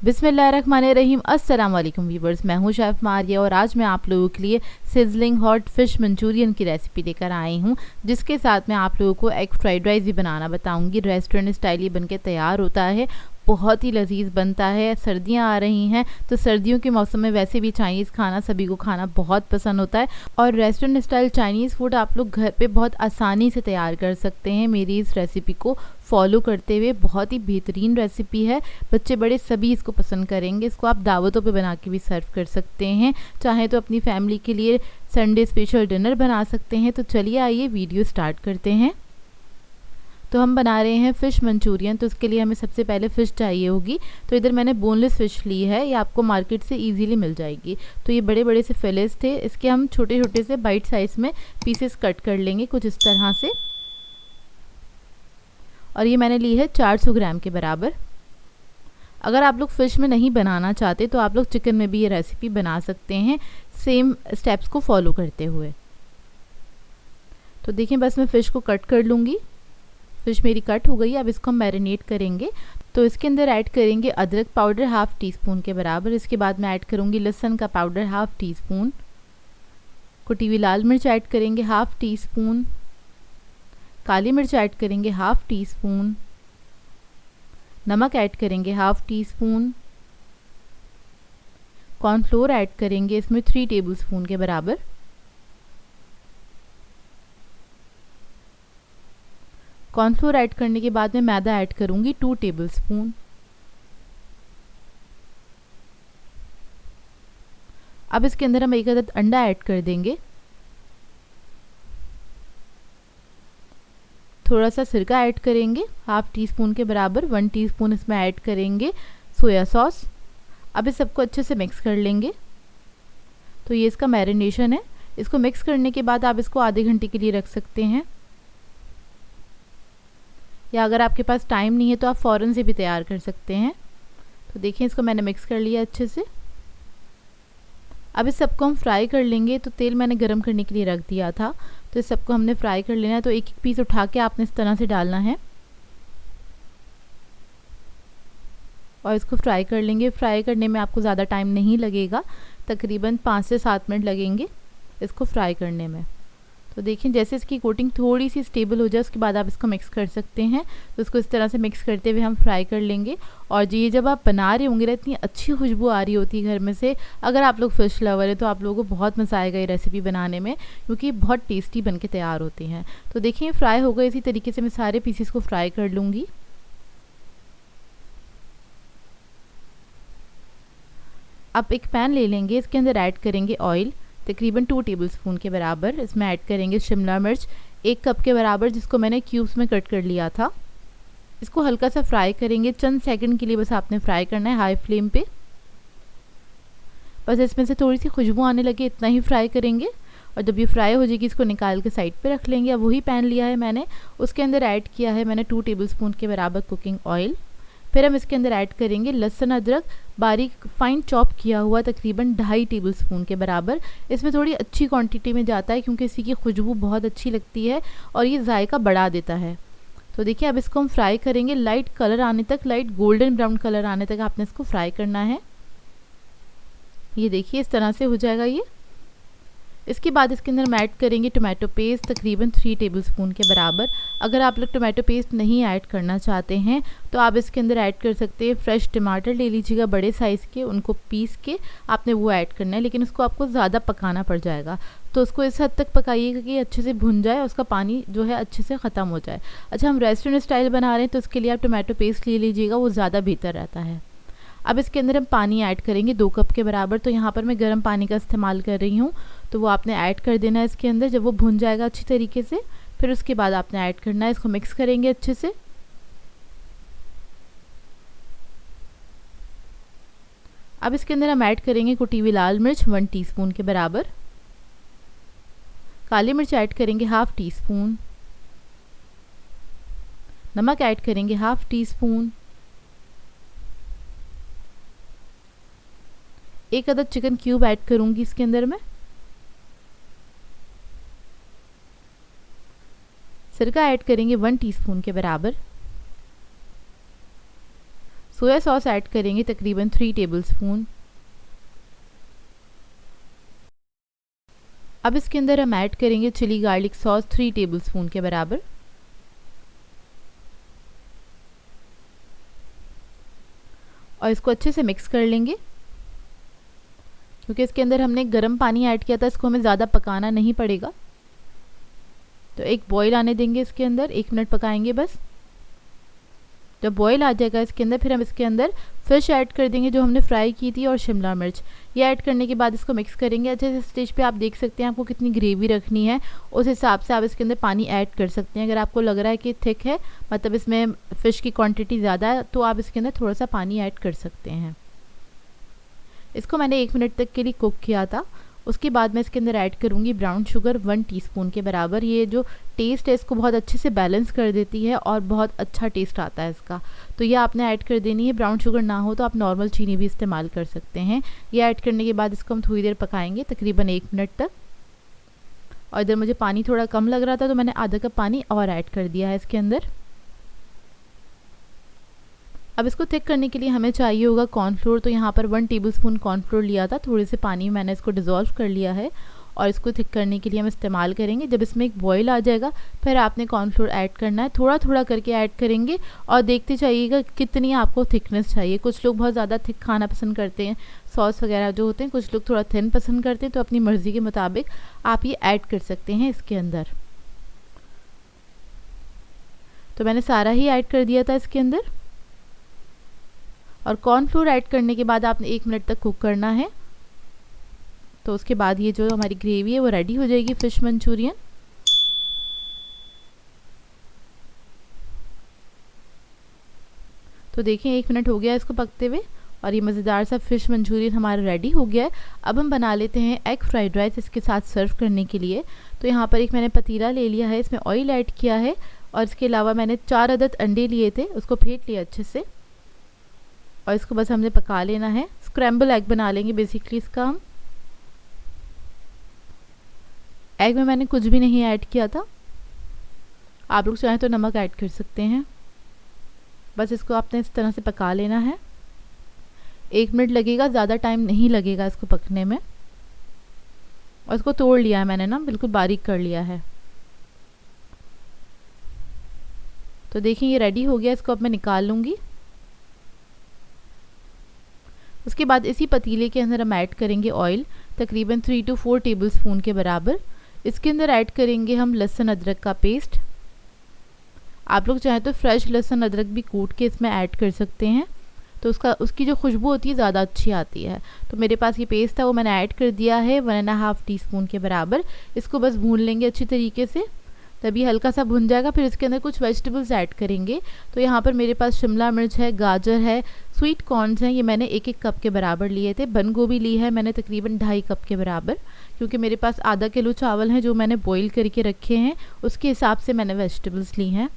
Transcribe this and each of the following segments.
बिस्मिल्लाहिर्रहमानिर्रहीम। अस्सलाम वालेकुम व्यूवर्स, मैं हूं शेफ़ मारिया और आज मैं आप लोगों के लिए सिजलिंग हॉट फ़िश मंचूरियन की रेसिपी लेकर आई हूं, जिसके साथ मैं आप लोगों को एग फ्राइड राइस भी बनाना बताऊंगी। रेस्टोरेंट स्टाइल ये बनके तैयार होता है, बहुत ही लजीज बनता है। सर्दियां आ रही हैं तो सर्दियों के मौसम में वैसे भी चाइनीज़ खाना सभी को खाना बहुत पसंद होता है और रेस्टोरेंट स्टाइल चाइनीज़ फूड आप लोग घर पे बहुत आसानी से तैयार कर सकते हैं। मेरी इस रेसिपी को फॉलो करते हुए बहुत ही बेहतरीन रेसिपी है, बच्चे बड़े सभी इसको पसंद करेंगे। इसको आप दावतों पे बना के भी सर्व कर सकते हैं, चाहे तो अपनी फैमिली के लिए संडे स्पेशल डिनर बना सकते हैं। तो चलिए आइए वीडियो स्टार्ट करते हैं। तो हम बना रहे हैं फ़िश मंचूरियन, तो उसके लिए हमें सबसे पहले फ़िश चाहिए होगी। तो इधर मैंने बोनलेस फ़िश ली है, ये आपको मार्केट से इजीली मिल जाएगी। तो ये बड़े बड़े से फिलेट्स थे, इसके हम छोटे छोटे से बाइट साइज़ में पीसेस कट कर लेंगे कुछ इस तरह से। और ये मैंने ली है 400 ग्राम के बराबर। अगर आप लोग फ़िश में नहीं बनाना चाहते तो आप लोग चिकन में भी ये रेसिपी बना सकते हैं, सेम स्टेप्स को फॉलो करते हुए। तो देखिए बस मैं फ़िश को कट कर लूँगी। फ़िश मेरी कट हो गई। अब इसको हम मैरिनेट करेंगे। तो इसके अंदर ऐड करेंगे अदरक पाउडर हाफ़ टी स्पून के बराबर। इसके बाद मैं ऐड करूँगी लहसुन का पाउडर हाफ़ टी स्पून। कुटी हुई लाल मिर्च ऐड करेंगे हाफ़ टी स्पून। काली मिर्च ऐड करेंगे हाफ़ टी स्पून। नमक ऐड करेंगे half tea spoon. Cornflour add करेंगे इसमें 3 टेबलस्पून के बराबर। कॉर्नफ्लोर ऐड करने के बाद मैं मैदा ऐड करूंगी 2 टेबलस्पून। अब इसके अंदर हम एक अदद अंडा ऐड कर देंगे। थोड़ा सा सिरका ऐड करेंगे हाफ़ टी स्पून के बराबर। 1 टीस्पून इसमें ऐड करेंगे सोया सॉस। अब इस सबको अच्छे से मिक्स कर लेंगे। तो ये इसका मैरिनेशन है। इसको मिक्स करने के बाद आप इसको आधे घंटे के लिए रख सकते हैं, या अगर आपके पास टाइम नहीं है तो आप फ़ौरन से भी तैयार कर सकते हैं। तो देखिए इसको मैंने मिक्स कर लिया अच्छे से। अब इस सबको हम फ्राई कर लेंगे। तो तेल मैंने गरम करने के लिए रख दिया था, तो इस सबको हमने फ्राई कर लेना है। तो एक एक पीस उठा के आपने इस तरह से डालना है और इसको फ्राई कर लेंगे। फ्राई करने में आपको ज़्यादा टाइम नहीं लगेगा, तकरीबन 5 से 7 मिनट लगेंगे इसको फ्राई करने में। तो देखिए जैसे इसकी कोटिंग थोड़ी सी स्टेबल हो जाए उसके बाद आप इसको मिक्स कर सकते हैं। तो इसको इस तरह से मिक्स करते हुए हम फ्राई कर लेंगे। और जी ये जब आप बना रहे होंगे ना, इतनी अच्छी खुशबू आ रही होती है घर में से। अगर आप लोग फ़िश लवर है तो आप लोगों को बहुत मज़ा आएगा ये रेसिपी बनाने में, क्योंकि बहुत टेस्टी बन के तैयार होती हैं। तो देखिए फ्राई हो गए। इसी तरीके से मैं सारे पीसेस को फ्राई कर लूँगी। अब एक पैन ले लेंगे, इसके अंदर ऐड करेंगे ऑयल तकरीबन 2 टेबलस्पून के बराबर। इसमें ऐड करेंगे शिमला मिर्च 1 कप के बराबर, जिसको मैंने क्यूब्स में कट कर लिया था। इसको हल्का सा फ्राई करेंगे, चंद सेकंड के लिए बस आपने फ्राई करना है हाई फ्लेम पे। बस इसमें से थोड़ी सी खुशबू आने लगे इतना ही फ्राई करेंगे। और जब ये फ्राई हो जाएगी इसको निकाल के साइड पे रख लेंगे। अब वही पैन लिया है मैंने, उसके अंदर ऐड किया है मैंने 2 टेबलस्पून के बराबर कुकिंग ऑयल। फिर हम इसके अंदर ऐड करेंगे लहसुन अदरक बारीक फाइन चॉप किया हुआ तकरीबन 2.5 टेबलस्पून के बराबर। इसमें थोड़ी अच्छी क्वांटिटी में जाता है क्योंकि इसी की खुशबू बहुत अच्छी लगती है और ये जायका बढ़ा देता है। तो देखिए अब इसको हम फ्राई करेंगे लाइट कलर आने तक, लाइट गोल्डन ब्राउन कलर आने तक आपने इसको फ्राई करना है। ये देखिए इस तरह से हो जाएगा ये। इसके बाद इसके अंदर हम ऐड करेंगे टोमेटो पेस्ट तकरीबन 3 टेबलस्पून के बराबर। अगर आप लोग टोमेटो पेस्ट नहीं ऐड करना चाहते हैं तो आप इसके अंदर ऐड कर सकते हैं फ्रेश टमाटर ले लीजिएगा बड़े साइज़ के, उनको पीस के आपने वो ऐड करना है, लेकिन उसको आपको ज़्यादा पकाना पड़ जाएगा। तो उसको इस हद तक पकाइएगा कि अच्छे से भुन जाए, उसका पानी जो है अच्छे से ख़त्म हो जाए। अच्छा हम रेस्टोरेंट स्टाइल बना रहे हैं तो उसके लिए आप टोमेटो पेस्ट ले लीजिएगा, वो ज़्यादा बेहतर रहता है। अब इसके अंदर हम पानी ऐड करेंगे 2 कप के बराबर। तो यहाँ पर मैं गर्म पानी का इस्तेमाल कर रही हूँ, तो वो आपने ऐड कर देना है इसके अंदर। जब वो भुन जाएगा अच्छी तरीके से फिर उसके बाद आपने ऐड करना है, इसको मिक्स करेंगे अच्छे से। अब इसके अंदर हम ऐड करेंगे कुटी हुई लाल मिर्च 1 टीस्पून के बराबर। काली मिर्च ऐड करेंगे हाफ़ टी स्पून। नमक ऐड करेंगे हाफ़ टी स्पून। 1 अदद चिकन क्यूब ऐड करूंगी इसके अंदर मैं। सिरका ऐड करेंगे 1 टीस्पून के बराबर। सोया सॉस ऐड करेंगे तकरीबन 3 टेबलस्पून। अब इसके अंदर हम ऐड करेंगे चिली गार्लिक सॉस 3 टेबलस्पून के बराबर। और इसको अच्छे से मिक्स कर लेंगे। क्योंकि इसके अंदर हमने गर्म पानी ऐड किया था, इसको हमें ज़्यादा पकाना नहीं पड़ेगा। तो एक बॉईल आने देंगे इसके अंदर, 1 मिनट पकाएंगे बस। जब बॉईल आ जाएगा इसके अंदर, फिर हम इसके अंदर फ़िश ऐड कर देंगे जो हमने फ्राई की थी, और शिमला मिर्च। ये ऐड करने के बाद इसको मिक्स करेंगे अच्छे से। स्टेज पे आप देख सकते हैं आपको कितनी ग्रेवी रखनी है, उस हिसाब से आप इसके अंदर पानी ऐड कर सकते हैं। अगर आपको लग रहा है कि थिक है, मतलब इसमें फ़िश की क्वांटिटी ज़्यादा है, तो आप इसके अंदर थोड़ा सा पानी ऐड कर सकते हैं। इसको मैंने 1 मिनट तक के लिए कुक किया था। उसके बाद मैं इसके अंदर ऐड करूँगी ब्राउन शुगर 1 टीस्पून के बराबर। ये जो टेस्ट है इसको बहुत अच्छे से बैलेंस कर देती है और बहुत अच्छा टेस्ट आता है इसका। तो ये आपने ऐड कर देनी है। ब्राउन शुगर ना हो तो आप नॉर्मल चीनी भी इस्तेमाल कर सकते हैं। ये ऐड करने के बाद इसको हम थोड़ी देर पकाएंगे, तकरीबन 1 मिनट तक। और इधर मुझे पानी थोड़ा कम लग रहा था, तो मैंने आधा कप पानी और ऐड कर दिया है इसके अंदर। अब इसको थिक करने के लिए हमें चाहिए होगा कॉर्नफ्लोर। तो यहाँ पर 1 टेबलस्पून कॉर्नफ्लोर लिया था, थोड़े से पानी में मैंने इसको डिज़ोल्व कर लिया है और इसको थिक करने के लिए हम इस्तेमाल करेंगे। जब इसमें एक बॉईल आ जाएगा, फिर आपने कॉर्नफ्लोर ऐड करना है। थोड़ा थोड़ा करके ऐड करेंगे और देखते जाइएगा कितनी आपको थिकनेस चाहिए। कुछ लोग बहुत ज़्यादा थिक खाना पसंद करते हैं, सॉस वगैरह जो होते हैं, कुछ लोग थोड़ा थिन पसंद करते हैं। तो अपनी मर्ज़ी के मुताबिक आप ये ऐड कर सकते हैं इसके अंदर। तो मैंने सारा ही ऐड कर दिया था इसके अंदर। और कॉर्नफ्लोर ऐड करने के बाद आपने 1 मिनट तक कुक करना है। तो उसके बाद ये जो हमारी ग्रेवी है वो रेडी हो जाएगी, फ़िश मंचूरियन। तो देखिए 1 मिनट हो गया इसको पकते हुए और ये मज़ेदार सा फ़िश मंचूरियन हमारा रेडी हो गया है। अब हम बना लेते हैं एग फ्राइड राइस इसके साथ सर्व करने के लिए। तो यहाँ पर एक मैंने पतीला ले लिया है, इसमें ऑयल ऐड किया है और इसके अलावा मैंने 4 अदद अंडे लिए थे, उसको फेंट लिया अच्छे से और इसको बस हमने पका लेना है। स्क्रैम्बल एग बना लेंगे बेसिकली इसका हम। एग में मैंने कुछ भी नहीं ऐड किया था, आप लोग चाहें तो नमक ऐड कर सकते हैं। बस इसको आपने इस तरह से पका लेना है। 1 मिनट लगेगा, ज़्यादा टाइम नहीं लगेगा इसको पकने में। और इसको तोड़ लिया है मैंने ना, बिल्कुल बारीक कर लिया है। तो देखिए ये रेडी हो गया, इसको अब मैं निकाल लूँगी। उसके बाद इसी पतीले के अंदर हम ऐड करेंगे ऑयल, तकरीबन 3 to 4 टेबलस्पून के बराबर। इसके अंदर ऐड करेंगे हम लहसुन अदरक का पेस्ट। आप लोग चाहें तो फ्रेश लहसुन अदरक भी कूट के इसमें ऐड कर सकते हैं, तो उसकी जो खुशबू होती है ज़्यादा अच्छी आती है। तो मेरे पास ये पेस्ट था, वो मैंने ऐड कर दिया है 1.5 टीस्पून के बराबर। इसको बस भून लेंगे अच्छी तरीके से, तभी हल्का सा भुन जाएगा। फिर इसके अंदर कुछ वेजिटेबल्स ऐड करेंगे। तो यहाँ पर मेरे पास शिमला मिर्च है, गाजर है, स्वीट कॉर्न्स हैं, ये मैंने 1-1 कप के बराबर लिए थे। बंद गोभी ली है मैंने तकरीबन 2.5 कप के बराबर, क्योंकि मेरे पास आधा किलो चावल हैं जो मैंने बॉईल करके रखे हैं, उसके हिसाब से मैंने वेजिटेबल्स ली हैं।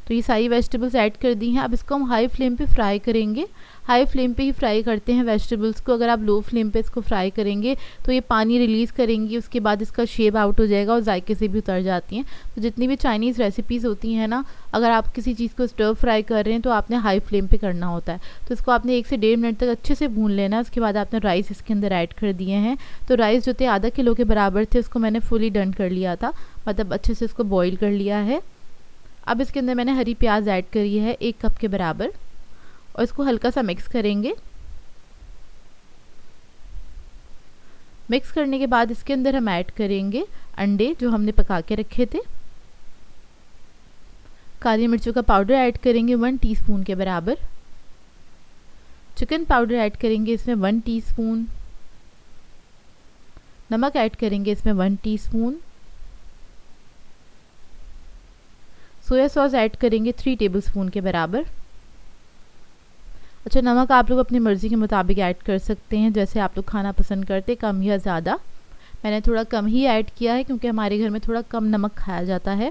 तो ये सारी वेजिटेबल्स ऐड कर दी हैं। अब इसको हम हाई फ्लेम पे फ्राई करेंगे। हाई फ्लेम पे ही फ्राई करते हैं वेजिटेबल्स को। अगर आप लो फ्लेम पे इसको फ्राई करेंगे तो ये पानी रिलीज़ करेंगी, उसके बाद इसका शेप आउट हो जाएगा और जायके से भी उतर जाती हैं। तो जितनी भी चाइनीज़ रेसिपीज़ होती हैं ना, अगर आप किसी चीज़ को स्टर फ्राई कर रहे हैं तो आपने हाई फ्लेम पे करना होता है। तो इसको आपने 1 से 1.5 मिनट तक अच्छे से भून लेना है। उसके बाद आपने राइस इसके अंदर ऐड कर दिए हैं। तो राइस जो थे आधा किलो के बराबर थे, उसको मैंने फुली डन कर लिया था, मतलब अच्छे से इसको बॉईल कर लिया है। अब इसके अंदर मैंने हरी प्याज ऐड करी है 1 कप के बराबर और इसको हल्का सा मिक्स करेंगे। मिक्स करने के बाद इसके अंदर हम ऐड करेंगे अंडे जो हमने पका के रखे थे। काली मिर्चों का पाउडर ऐड करेंगे 1 टीस्पून के बराबर। चिकन पाउडर ऐड करेंगे इसमें 1 टीस्पून। नमक ऐड करेंगे इसमें 1 टीस्पून। सोया सॉस ऐड करेंगे 3 टेबलस्पून के बराबर। अच्छा, नमक आप लोग अपनी मर्ज़ी के मुताबिक ऐड कर सकते हैं, जैसे आप लोग खाना पसंद करते, कम या ज़्यादा। मैंने थोड़ा कम ही ऐड किया है क्योंकि हमारे घर में थोड़ा कम नमक खाया जाता है।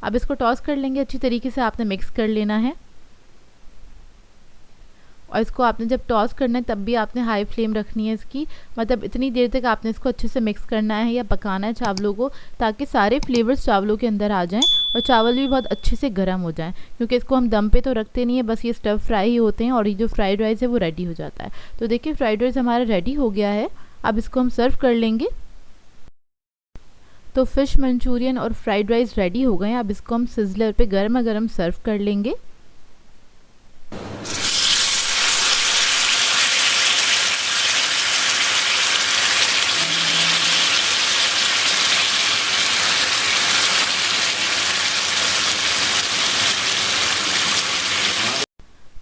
अब इसको टॉस कर लेंगे अच्छी तरीके से, आपने मिक्स कर लेना है। और इसको आपने जब टॉस करना है तब भी आपने हाई फ्लेम रखनी है इसकी, मतलब इतनी देर तक आपने इसको अच्छे से मिक्स करना है या पकाना है चावलों को, ताकि सारे फ्लेवर्स चावलों के अंदर आ जाएं और चावल भी बहुत अच्छे से गर्म हो जाएं, क्योंकि इसको हम दम पे तो रखते नहीं है, बस ये स्टफ फ्राई ही होते हैं और ये जो फ्राइड राइस है वो रेडी हो जाता है। तो देखिए फ्राइड राइस हमारा रेडी हो गया है, अब इसको हम सर्व कर लेंगे। तो फ़िश मंचूरियन और फ्राइड राइस रेडी हो गए हैं, अब इसको हम सिजलर पे गर्मा गर्म सर्व कर लेंगे।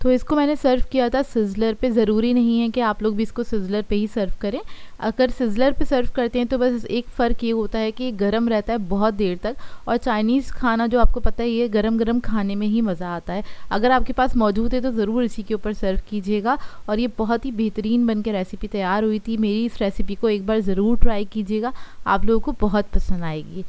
तो इसको मैंने सर्व किया था सिजलर पे, ज़रूरी नहीं है कि आप लोग भी इसको सिजलर पे ही सर्व करें। अगर सिजलर पे सर्व करते हैं तो बस एक फ़र्क ये होता है कि ये गर्म रहता है बहुत देर तक, और चाइनीज़ खाना जो आपको पता ही है गरम गरम खाने में ही मज़ा आता है। अगर आपके पास मौजूद है तो ज़रूर इसी के ऊपर सर्व कीजिएगा। और ये बहुत ही बेहतरीन बन के रेसिपी तैयार हुई थी। मेरी इस रेसिपी को एक बार ज़रूर ट्राई कीजिएगा, आप लोगों को बहुत पसंद आएगी।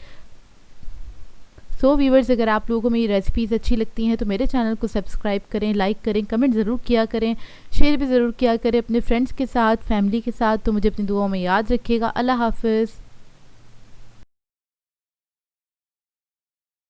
सो व्यूवर्स, अगर आप लोगों को मेरी रेसिपीज़ अच्छी लगती हैं तो मेरे चैनल को सब्सक्राइब करें, लाइक करें, कमेंट ज़रूर किया करें, शेयर भी ज़रूर किया करें अपने फ्रेंड्स के साथ, फैमिली के साथ। तो मुझे अपनी दुआओं में याद रखिएगा। अल्लाह हाफ़िज़।